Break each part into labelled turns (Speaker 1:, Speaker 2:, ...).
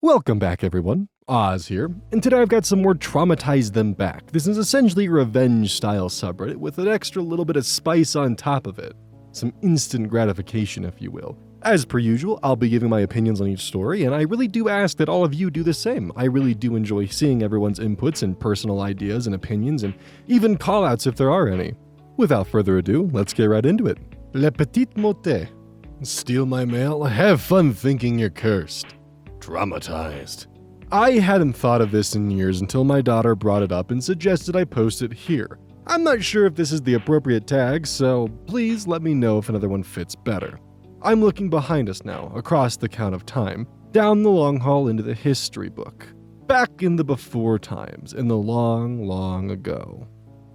Speaker 1: Welcome back, everyone. Oz here, and today I've got some more Traumatize Them Back. This is essentially a revenge-style subreddit with an extra little bit of spice on top of it. Some instant gratification, if you will. As per usual, I'll be giving my opinions on each story, and I really do ask that all of you do the same. I really do enjoy seeing everyone's inputs and personal ideas and opinions, and even callouts if there are any. Without further ado, let's get right into it. Le petit motet. Steal my mail? Have fun thinking you're cursed. Traumatized. I hadn't thought of this in years until my daughter brought it up and suggested I post it here. I'm not sure if this is the appropriate tag, so please let me know if another one fits better. I'm looking behind us now, across the count of time, down the long hall into the history book. Back in the before times, in the long, long ago.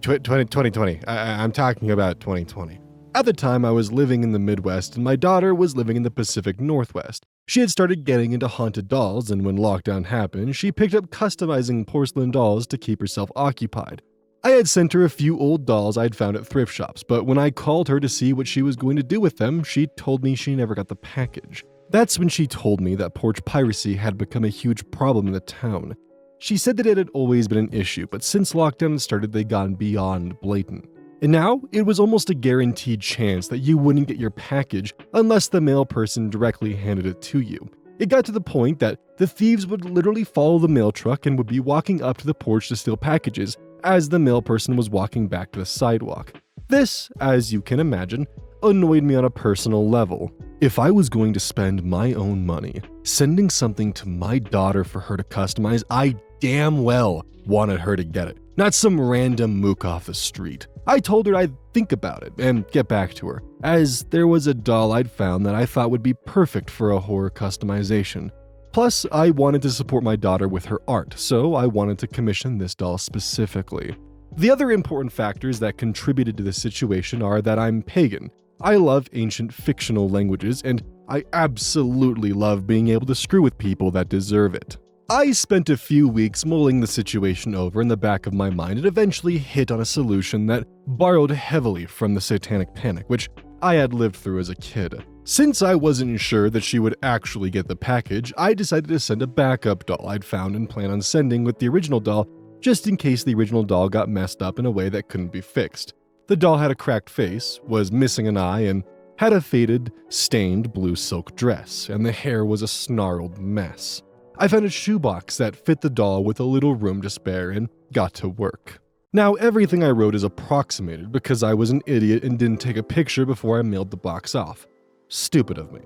Speaker 1: 2020. I'm talking about 2020. At the time, I was living in the Midwest and my daughter was living in the Pacific Northwest. She had started getting into haunted dolls, and when lockdown happened, she picked up customizing porcelain dolls to keep herself occupied. I had sent her a few old dolls I'd found at thrift shops, but when I called her to see what she was going to do with them, she told me she never got the package. That's when she told me that porch piracy had become a huge problem in the town. She said that it had always been an issue, but since lockdown had started, they'd gone beyond blatant. And now, it was almost a guaranteed chance that you wouldn't get your package unless the mail person directly handed it to you. It got to the point that the thieves would literally follow the mail truck and would be walking up to the porch to steal packages as the mail person was walking back to the sidewalk. This, as you can imagine, annoyed me on a personal level. If I was going to spend my own money sending something to my daughter for her to customize, I damn well wanted her to get it, not some random mook off the street. I told her I'd think about it and get back to her, as there was a doll I'd found that I thought would be perfect for a horror customization. Plus, I wanted to support my daughter with her art, so I wanted to commission this doll specifically. The other important factors that contributed to this situation are that I'm pagan. I love ancient fictional languages, and I absolutely love being able to screw with people that deserve it. I spent a few weeks mulling the situation over in the back of my mind and eventually hit on a solution that borrowed heavily from the Satanic Panic, which I had lived through as a kid. Since I wasn't sure that she would actually get the package, I decided to send a backup doll I'd found and plan on sending with the original doll just in case the original doll got messed up in a way that couldn't be fixed. The doll had a cracked face, was missing an eye, and had a faded, stained blue silk dress, and the hair was a snarled mess. I found a shoebox that fit the doll with a little room to spare and got to work. Now, everything I wrote is approximated because I was an idiot and didn't take a picture before I mailed the box off. Stupid of me.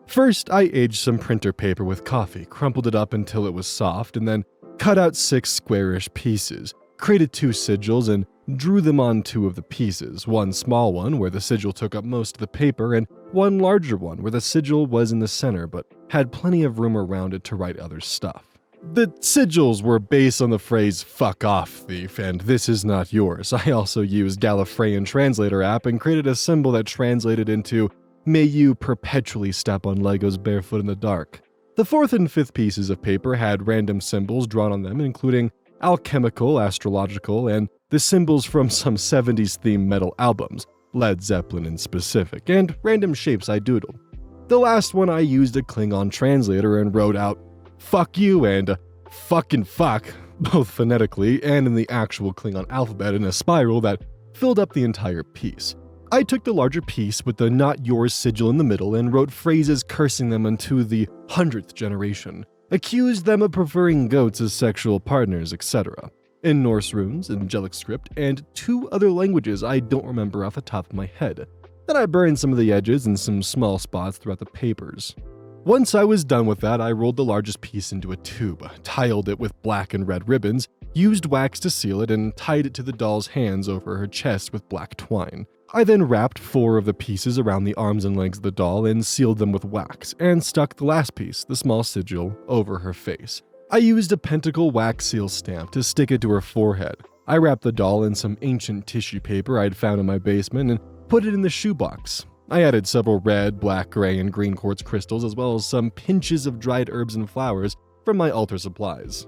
Speaker 1: First, I aged some printer paper with coffee, crumpled it up until it was soft, and then cut out 6 squarish pieces, created 2 sigils, and drew them on 2 of the pieces, one small one where the sigil took up most of the paper, and one larger one where the sigil was in the center but had plenty of room around it to write other stuff. The sigils were based on the phrase "fuck off, thief," and "this is not yours." I also used Gallifreyan Translator app and created a symbol that translated into "May you perpetually step on Legos barefoot in the dark." The 4th and 5th pieces of paper had random symbols drawn on them, including alchemical, astrological, and the symbols from some 70s themed metal albums, Led Zeppelin in specific, and random shapes I doodled. The last one I used a Klingon translator and wrote out "fuck you" and "fucking fuck," both phonetically and in the actual Klingon alphabet in a spiral that filled up the entire piece. I took the larger piece with the "not yours" sigil in the middle and wrote phrases cursing them into the 100th generation, accused them of preferring goats as sexual partners, etc. in Norse runes, angelic script, and 2 other languages I don't remember off the top of my head. Then I burned some of the edges and some small spots throughout the papers. Once I was done with that, I rolled the largest piece into a tube, tiled it with black and red ribbons, used wax to seal it, and tied it to the doll's hands over her chest with black twine. I then wrapped 4 of the pieces around the arms and legs of the doll and sealed them with wax, and stuck the last piece, the small sigil, over her face. I used a pentacle wax seal stamp to stick it to her forehead. I wrapped the doll in some ancient tissue paper I'd found in my basement and put it in the shoebox. I added several red, black, gray, and green quartz crystals, as well as some pinches of dried herbs and flowers from my altar supplies.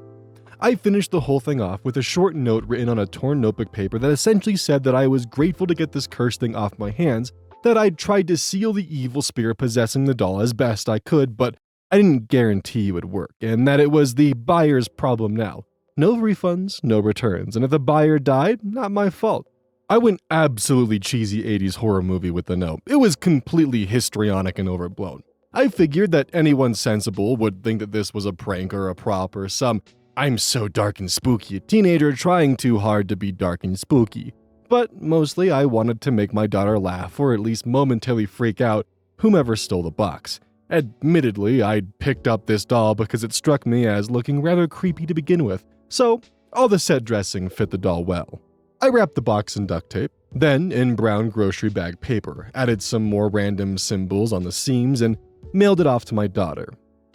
Speaker 1: I finished the whole thing off with a short note written on a torn notebook paper that essentially said that I was grateful to get this cursed thing off my hands, that I'd tried to seal the evil spirit possessing the doll as best I could, but I didn't guarantee it would work, and that it was the buyer's problem now. No refunds, no returns, and if the buyer died, not my fault. I went absolutely cheesy 80s horror movie with the no. It was completely histrionic and overblown. I figured that anyone sensible would think that this was a prank or a prop or some "I'm so dark and spooky" teenager trying too hard to be dark and spooky. But mostly I wanted to make my daughter laugh or at least momentarily freak out whomever stole the box. Admittedly, I'd picked up this doll because it struck me as looking rather creepy to begin with, so all the set dressing fit the doll well. I wrapped the box in duct tape, then in brown grocery bag paper, added some more random symbols on the seams, and mailed it off to my daughter.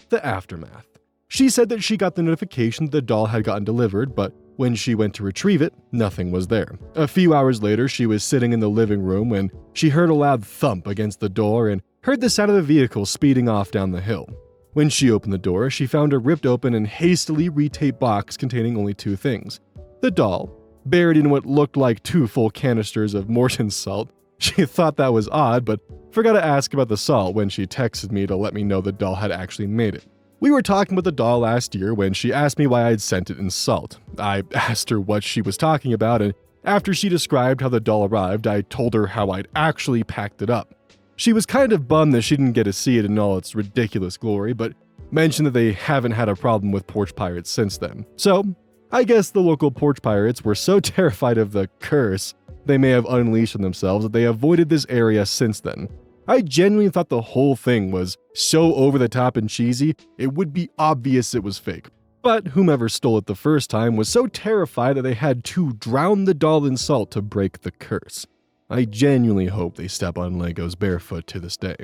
Speaker 1: The aftermath. She said that she got the notification that the doll had gotten delivered, but when she went to retrieve it, nothing was there. A few hours later, she was sitting in the living room when she heard a loud thump against the door and heard the sound of a vehicle speeding off down the hill. When she opened the door, she found a ripped open and hastily retaped box containing only two things: the doll, buried in what looked like 2 full canisters of Morton's salt. She thought that was odd, but forgot to ask about the salt when she texted me to let me know the doll had actually made it. We were talking about the doll last year when she asked me why I'd sent it in salt. I asked her what she was talking about, and after she described how the doll arrived, I told her how I'd actually packed it up. She was kind of bummed that she didn't get to see it in all its ridiculous glory, but mentioned that they haven't had a problem with porch pirates since then. So, I guess the local porch pirates were so terrified of the curse they may have unleashed on themselves that they avoided this area since then. I genuinely thought the whole thing was so over the top and cheesy, it would be obvious it was fake. But whomever stole it the first time was so terrified that they had to drown the doll in salt to break the curse. I genuinely hope they step on Legos barefoot to this day.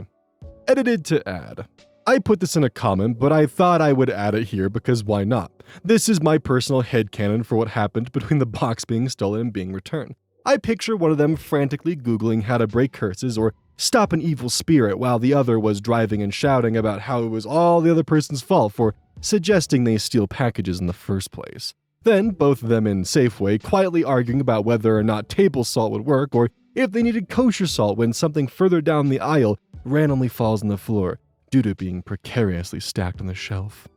Speaker 1: Edited to add. I put this in a comment, but I thought I would add it here because why not? This is my personal headcanon for what happened between the box being stolen and being returned. I picture one of them frantically Googling how to break curses or stop an evil spirit while the other was driving and shouting about how it was all the other person's fault for suggesting they steal packages in the first place. Then both of them in Safeway quietly arguing about whether or not table salt would work or if they needed kosher salt when something further down the aisle randomly falls on the floor due to being precariously stacked on the shelf.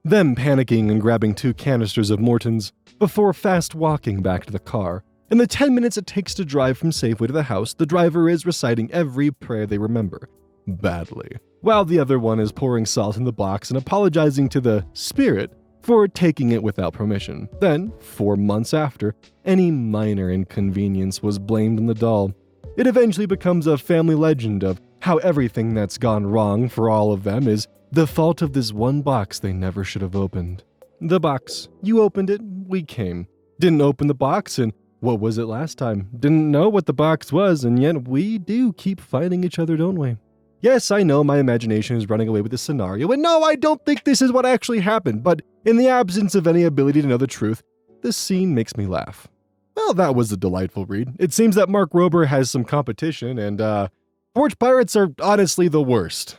Speaker 1: Them panicking and grabbing 2 canisters of Morton's before fast walking back to the car. In the 10 minutes it takes to drive from Safeway to the house, the driver is reciting every prayer they remember. Badly. While the other one is pouring salt in the box and apologizing to the spirit for taking it without permission. Then, 4 months after, any minor inconvenience was blamed on the doll. It eventually becomes a family legend of how everything that's gone wrong for all of them is the fault of this one box they never should have opened. The box. You opened it, we came. Didn't open the box, and what was it last time? Didn't know what the box was, and yet we do keep finding each other, don't we? Yes, I know my imagination is running away with this scenario, and no, I don't think this is what actually happened, but in the absence of any ability to know the truth, this scene makes me laugh. Well, that was a delightful read. It seems that Mark Rober has some competition, and porch pirates are honestly the worst.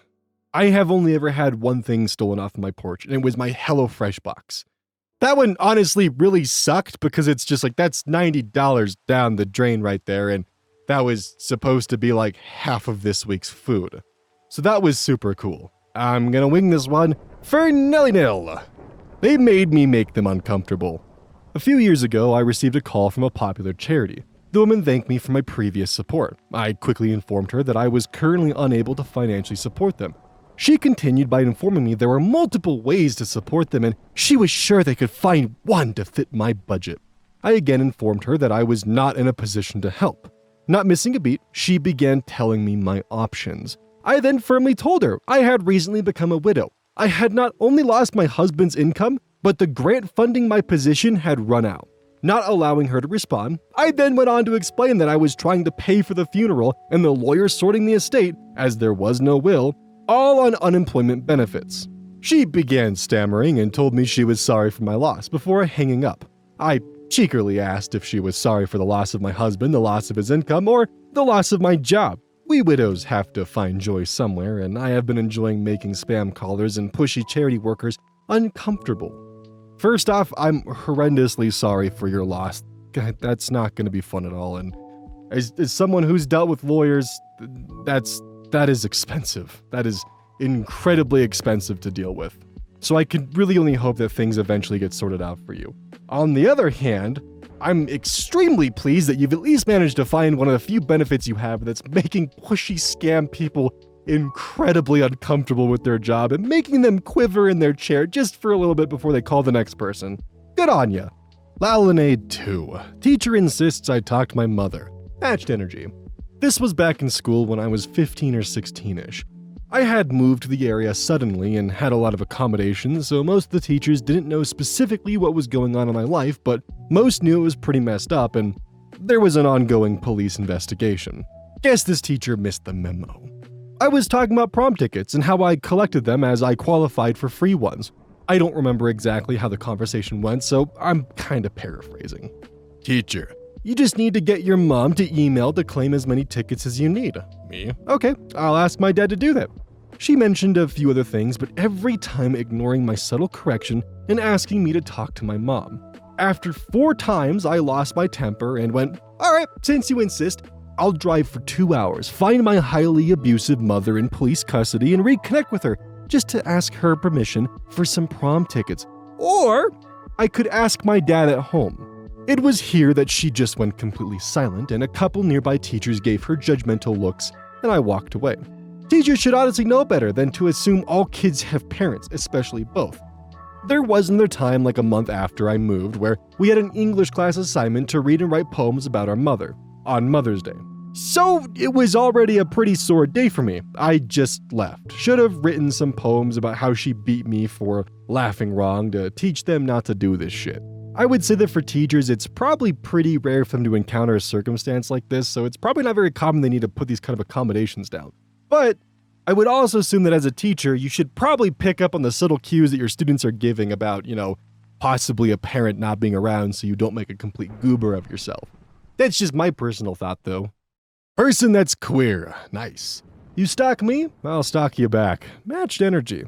Speaker 1: I have only ever had one thing stolen off my porch, and it was my HelloFresh box. That one honestly really sucked because it's just like, that's $90 down the drain right there, and that was supposed to be like half of this week's food. So that was super cool. I'm gonna wing this one for nilly-nil. They made me make them uncomfortable. A few years ago, I received a call from a popular charity. The woman thanked me for my previous support. I quickly informed her that I was currently unable to financially support them. She continued by informing me there were multiple ways to support them and she was sure they could find one to fit my budget. I again informed her that I was not in a position to help. Not missing a beat, she began telling me my options. I then firmly told her I had recently become a widow. I had not only lost my husband's income, but the grant funding my position had run out. Not allowing her to respond, I then went on to explain that I was trying to pay for the funeral and the lawyer sorting the estate, as there was no will, all on unemployment benefits. She began stammering and told me she was sorry for my loss before hanging up. I cheekily asked if she was sorry for the loss of my husband, the loss of his income, or the loss of my job. We widows have to find joy somewhere, and I have been enjoying making spam callers and pushy charity workers uncomfortable. First off, I'm horrendously sorry for your loss. God, that's not going to be fun at all, and as someone who's dealt with lawyers, that is expensive. That is incredibly expensive to deal with. So I could really only hope that things eventually get sorted out for you. On the other hand, I'm extremely pleased that you've at least managed to find one of the few benefits you have that's making pushy scam people incredibly uncomfortable with their job and making them quiver in their chair just for a little bit before they call the next person. Good on ya. Lalinade 2. Teacher insists I talk to my mother. Matched energy. This was back in school when I was 15 or 16-ish. I had moved to the area suddenly and had a lot of accommodations, so most of the teachers didn't know specifically what was going on in my life, but most knew it was pretty messed up and there was an ongoing police investigation. Guess this teacher missed the memo. I was talking about prom tickets and how I collected them as I qualified for free ones. I don't remember exactly how the conversation went, so I'm kinda paraphrasing. Teacher, you just need to get your mom to email to claim as many tickets as you need. Me? Okay, I'll ask my dad to do that. She mentioned a few other things, but every time ignoring my subtle correction and asking me to talk to my mom. After 4 times, I lost my temper and went, alright, since you insist, I'll drive for 2 hours, find my highly abusive mother in police custody and reconnect with her, just to ask her permission for some prom tickets. Or I could ask my dad at home. It was here that she just went completely silent and a couple nearby teachers gave her judgmental looks and I walked away. Teachers should honestly know better than to assume all kids have parents, especially both. There was another time like a month after I moved where we had an English class assignment to read and write poems about our mother on Mother's Day. So it was already a pretty sore day for me. I just left. Should have written some poems about how she beat me for laughing wrong to teach them not to do this shit. I would say that for teachers, it's probably pretty rare for them to encounter a circumstance like this, so it's probably not very common they need to put these kind of accommodations down. But I would also assume that as a teacher, you should probably pick up on the subtle cues that your students are giving about, possibly a parent not being around so you don't make a complete goober of yourself. That's just my personal thought, though. Person that's queer. Nice. You stalk me, I'll stalk you back. Matched energy.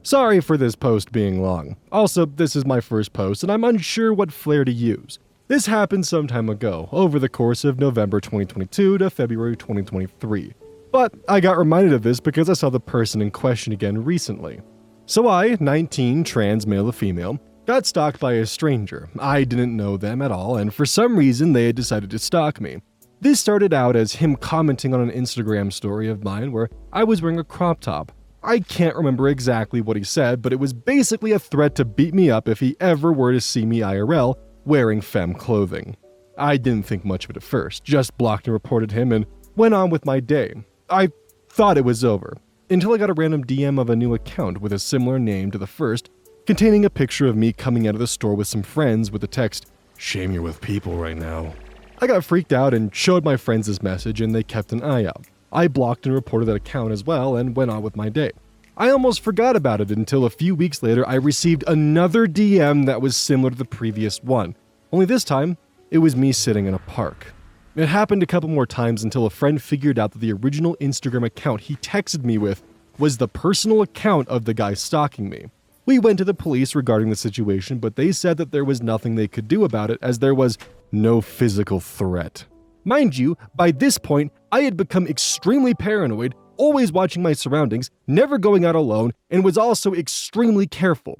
Speaker 1: Sorry for this post being long. Also, this is my first post and I'm unsure what flair to use. This happened some time ago, over the course of November 2022 to February 2023. But I got reminded of this because I saw the person in question again recently. So I, 19, trans male to female, got stalked by a stranger. I didn't know them at all and for some reason they had decided to stalk me. This started out as him commenting on an Instagram story of mine where I was wearing a crop top. I can't remember exactly what he said, but it was basically a threat to beat me up if he ever were to see me IRL wearing femme clothing. I didn't think much of it at first, just blocked and reported him and went on with my day. I thought it was over, until I got a random DM of a new account with a similar name to the first, containing a picture of me coming out of the store with some friends with the text, "Shame you're with people right now." I got freaked out and showed my friends this message and they kept an eye out. I blocked and reported that account as well and went on with my day. I almost forgot about it until a few weeks later I received another DM that was similar to the previous one. Only this time, it was me sitting in a park. It happened a couple more times until a friend figured out that the original Instagram account he texted me with was the personal account of the guy stalking me. We went to the police regarding the situation, but they said that there was nothing they could do about it as there was no physical threat. Mind you, by this point, I had become extremely paranoid, always watching my surroundings, never going out alone, and was also extremely careful.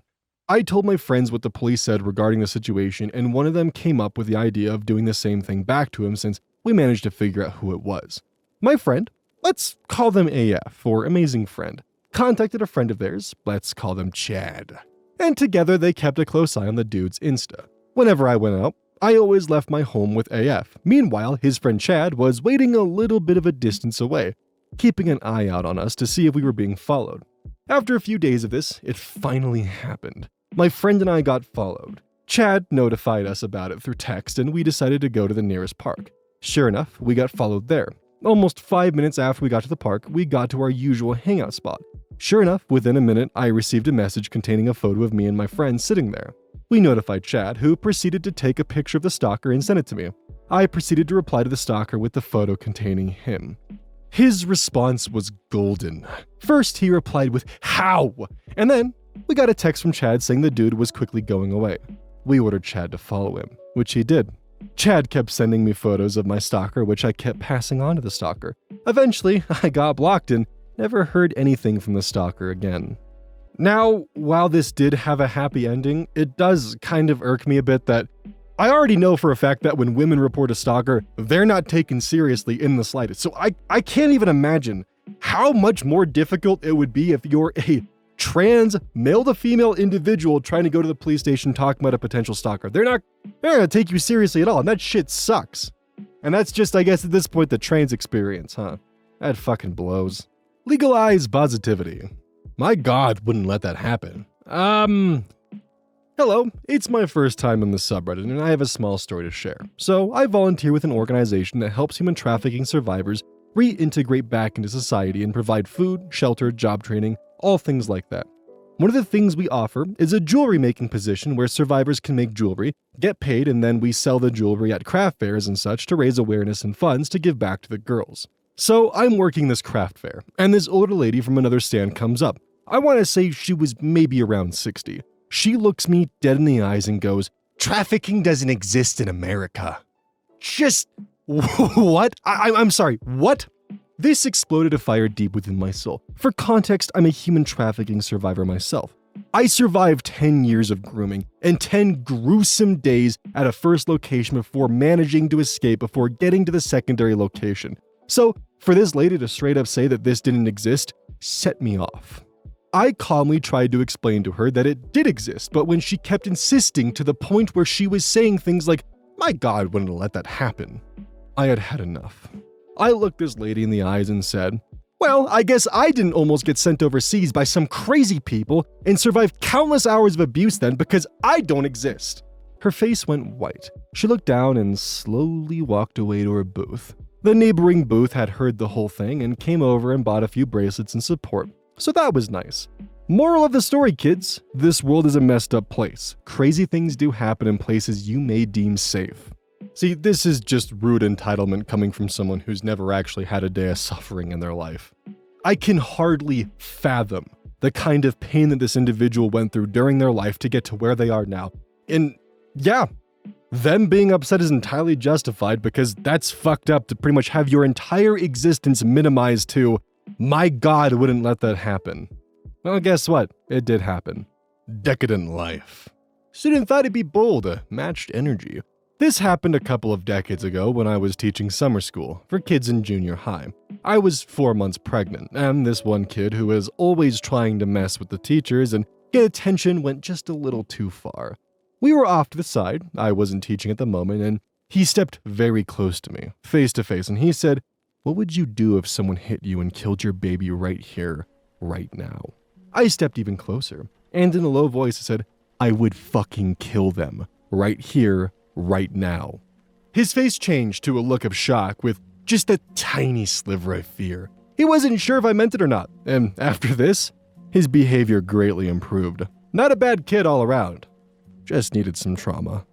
Speaker 1: I told my friends what the police said regarding the situation, and one of them came up with the idea of doing the same thing back to him since we managed to figure out who it was. My friend, let's call them AF, or Amazing Friend, contacted a friend of theirs, let's call them Chad. And together they kept a close eye on the dude's Insta. Whenever I went out, I always left my home with AF. Meanwhile, his friend Chad was waiting a little bit of a distance away, keeping an eye out on us to see if we were being followed. After a few days of this, it finally happened. My friend and I got followed. Chad notified us about it through text and we decided to go to the nearest park. Sure enough, we got followed there. Almost 5 minutes after we got to the park, we got to our usual hangout spot. Sure enough, within a minute, I received a message containing a photo of me and my friend sitting there. We notified Chad, who proceeded to take a picture of the stalker and send it to me. I proceeded to reply to the stalker with the photo containing him. His response was golden. First, he replied with, "How?" And then, we got a text from Chad saying the dude was quickly going away. We ordered Chad to follow him, which he did. Chad kept sending me photos of my stalker, which I kept passing on to the stalker. Eventually, I got blocked and never heard anything from the stalker again. Now, while this did have a happy ending, it does kind of irk me a bit that I already know for a fact that when women report a stalker, they're not taken seriously in the slightest. So I can't even imagine how much more difficult it would be if you're a trans male to female individual trying to go to the police station talking about a potential stalker. They're not gonna take you seriously at all, and that shit sucks. And that's just, I guess at this point, the trans experience, huh? That fucking blows. Legalize positivity. My God wouldn't let that happen. Hello, it's my first time in the subreddit and I have a small story to share. So I volunteer with an organization that helps human trafficking survivors reintegrate back into society and provide food, shelter, job training, all things like that. One of the things we offer is a jewelry making position where survivors can make jewelry, get paid, and then we sell the jewelry at craft fairs and such to raise awareness and funds to give back to the girls. So I'm working this craft fair, and this older lady from another stand comes up. I want to say she was maybe around 60. She looks me dead in the eyes and goes, "Trafficking doesn't exist in America." Just, what? I'm sorry, what? This exploded a fire deep within my soul. For context, I'm a human trafficking survivor myself. I survived 10 years of grooming and 10 gruesome days at a first location before managing to escape before getting to the secondary location. So, for this lady to straight up say that this didn't exist, set me off. I calmly tried to explain to her that it did exist, but when she kept insisting to the point where she was saying things like, "My God wouldn't let that happen," I had had enough. I looked this lady in the eyes and said, "Well, I guess I didn't almost get sent overseas by some crazy people and survive countless hours of abuse then because I don't exist." Her face went white. She looked down and slowly walked away to her booth. The neighboring booth had heard the whole thing and came over and bought a few bracelets in support. So that was nice. Moral of the story, kids, this world is a messed up place. Crazy things do happen in places you may deem safe. See, this is just rude entitlement coming from someone who's never actually had a day of suffering in their life. I can hardly fathom the kind of pain that this individual went through during their life to get to where they are now. And yeah, them being upset is entirely justified because that's fucked up to pretty much have your entire existence minimized to, "My God wouldn't let that happen." Well, guess what? It did happen. Decadent life. Student thought he'd be bold, matched energy. This happened a couple of decades ago when I was teaching summer school for kids in junior high. I was 4 months pregnant, and this one kid who was always trying to mess with the teachers and get attention went just a little too far. We were off to the side, I wasn't teaching at the moment, and he stepped very close to me, face to face, and he said, "What would you do if someone hit you and killed your baby right here, right now?" I stepped even closer, and in a low voice said, "I would fucking kill them, right here, right now." His face changed to a look of shock with just a tiny sliver of fear. He wasn't sure if I meant it or not, and after this, his behavior greatly improved. Not a bad kid all around. Just needed some trauma.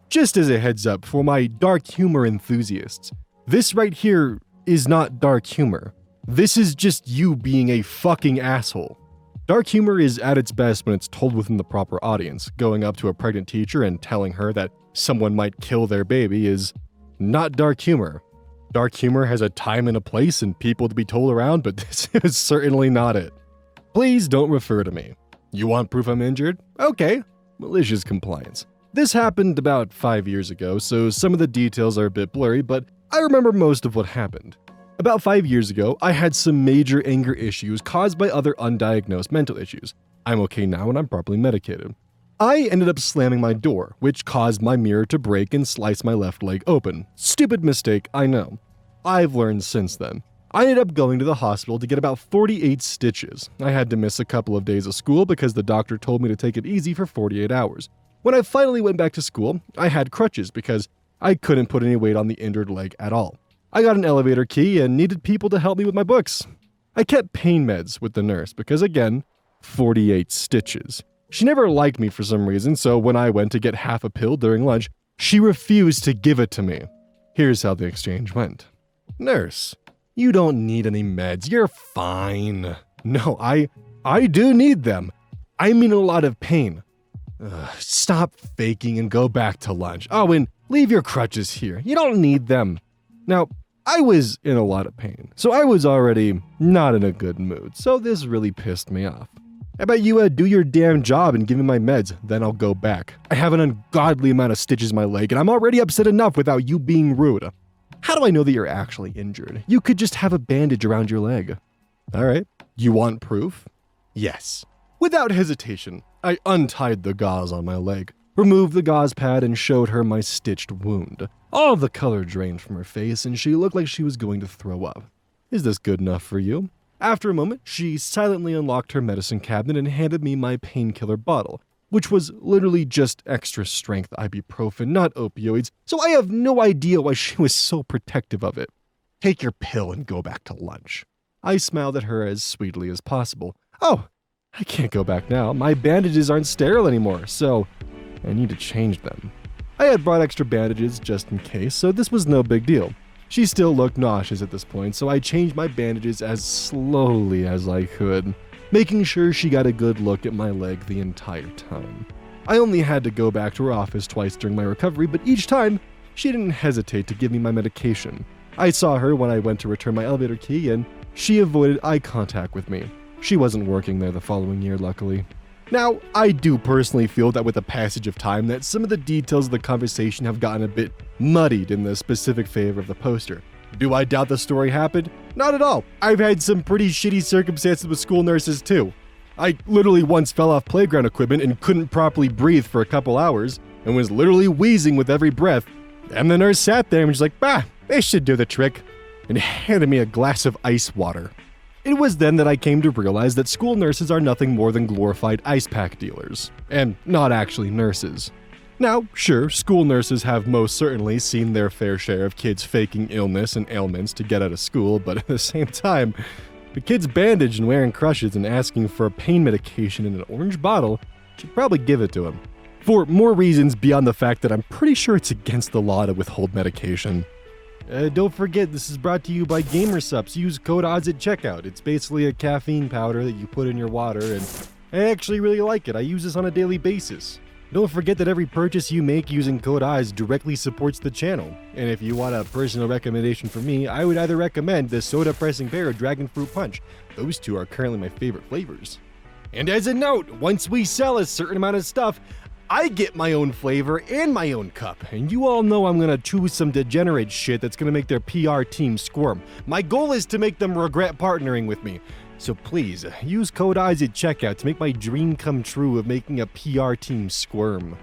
Speaker 1: Just as a heads up for my dark humor enthusiasts, this right here is not dark humor. This is just you being a fucking asshole. Dark humor is at its best when it's told within the proper audience. Going up to a pregnant teacher and telling her that someone might kill their baby is not dark humor. Dark humor has a time and a place and people to be told around, but this is certainly not it. Please don't refer to me. You want proof I'm injured? Okay. Malicious compliance. This happened about 5 years ago, so some of the details are a bit blurry, but I remember most of what happened. About 5 years ago, I had some major anger issues caused by other undiagnosed mental issues. I'm okay now and I'm properly medicated. I ended up slamming my door, which caused my mirror to break and slice my left leg open. Stupid mistake, I know. I've learned since then. I ended up going to the hospital to get about 48 stitches. I had to miss a couple of days of school because the doctor told me to take it easy for 48 hours. When I finally went back to school, I had crutches because I couldn't put any weight on the injured leg at all. I got an elevator key and needed people to help me with my books. I kept pain meds with the nurse because, again, 48 stitches. She never liked me for some reason, so when I went to get half a pill during lunch, she refused to give it to me. Here's how the exchange went. "Nurse, you don't need any meds, you're fine." "No, I do need them. I'm in a lot of pain." "Stop faking and go back to lunch. Oh, and leave your crutches here. You don't need them." Now, I was in a lot of pain, so I was already not in a good mood, so this really pissed me off. How about you do your damn job and give me my meds, then I'll go back. I have an ungodly amount of stitches in my leg, and I'm already upset enough without you being rude. How do I know that you're actually injured? You could just have a bandage around your leg. Alright, you want proof? Yes. Without hesitation, I untied the gauze on my leg, removed the gauze pad, and showed her my stitched wound. All of the color drained from her face, and she looked like she was going to throw up. Is this good enough for you? After a moment, she silently unlocked her medicine cabinet and handed me my painkiller bottle, which was literally just extra strength ibuprofen, not opioids, so I have no idea why she was so protective of it. Take your pill and go back to lunch. I smiled at her as sweetly as possible. Oh, I can't go back now. My bandages aren't sterile anymore, so I need to change them. I had brought extra bandages just in case, so this was no big deal. She still looked nauseous at this point, so I changed my bandages as slowly as I could, making sure she got a good look at my leg the entire time. I only had to go back to her office twice during my recovery, but each time, she didn't hesitate to give me my medication. I saw her when I went to return my elevator key, and she avoided eye contact with me. She wasn't working there the following year, luckily. Now, I do personally feel that with the passage of time that some of the details of the conversation have gotten a bit muddied in the specific favor of the poster. Do I doubt the story happened? Not at all. I've had some pretty shitty circumstances with school nurses too. I literally once fell off playground equipment and couldn't properly breathe for a couple hours and was literally wheezing with every breath. And the nurse sat there and was like, "Bah, they should do the trick," and handed me a glass of ice water. It was then that I came to realize that school nurses are nothing more than glorified ice pack dealers, and not actually nurses. Now, sure, school nurses have most certainly seen their fair share of kids faking illness and ailments to get out of school, but at the same time, the kids bandaged and wearing crutches and asking for a pain medication in an orange bottle should probably give it to them. For more reasons beyond the fact that I'm pretty sure it's against the law to withhold medication. Don't forget, this is brought to you by GamerSups. Use code ODDS at checkout. It's basically a caffeine powder that you put in your water, and I actually really like it. I use this on a daily basis. Don't forget that every purchase you make using code ODDS directly supports the channel. And if you want a personal recommendation from me, I would either recommend the Soda Pressing Pear or Dragon Fruit Punch. Those two are currently my favorite flavors. And as a note, once we sell a certain amount of stuff, I get my own flavor and my own cup, and you all know I'm gonna choose some degenerate shit that's gonna make their PR team squirm. My goal is to make them regret partnering with me. So please, use code ODDS at checkout to make my dream come true of making a PR team squirm.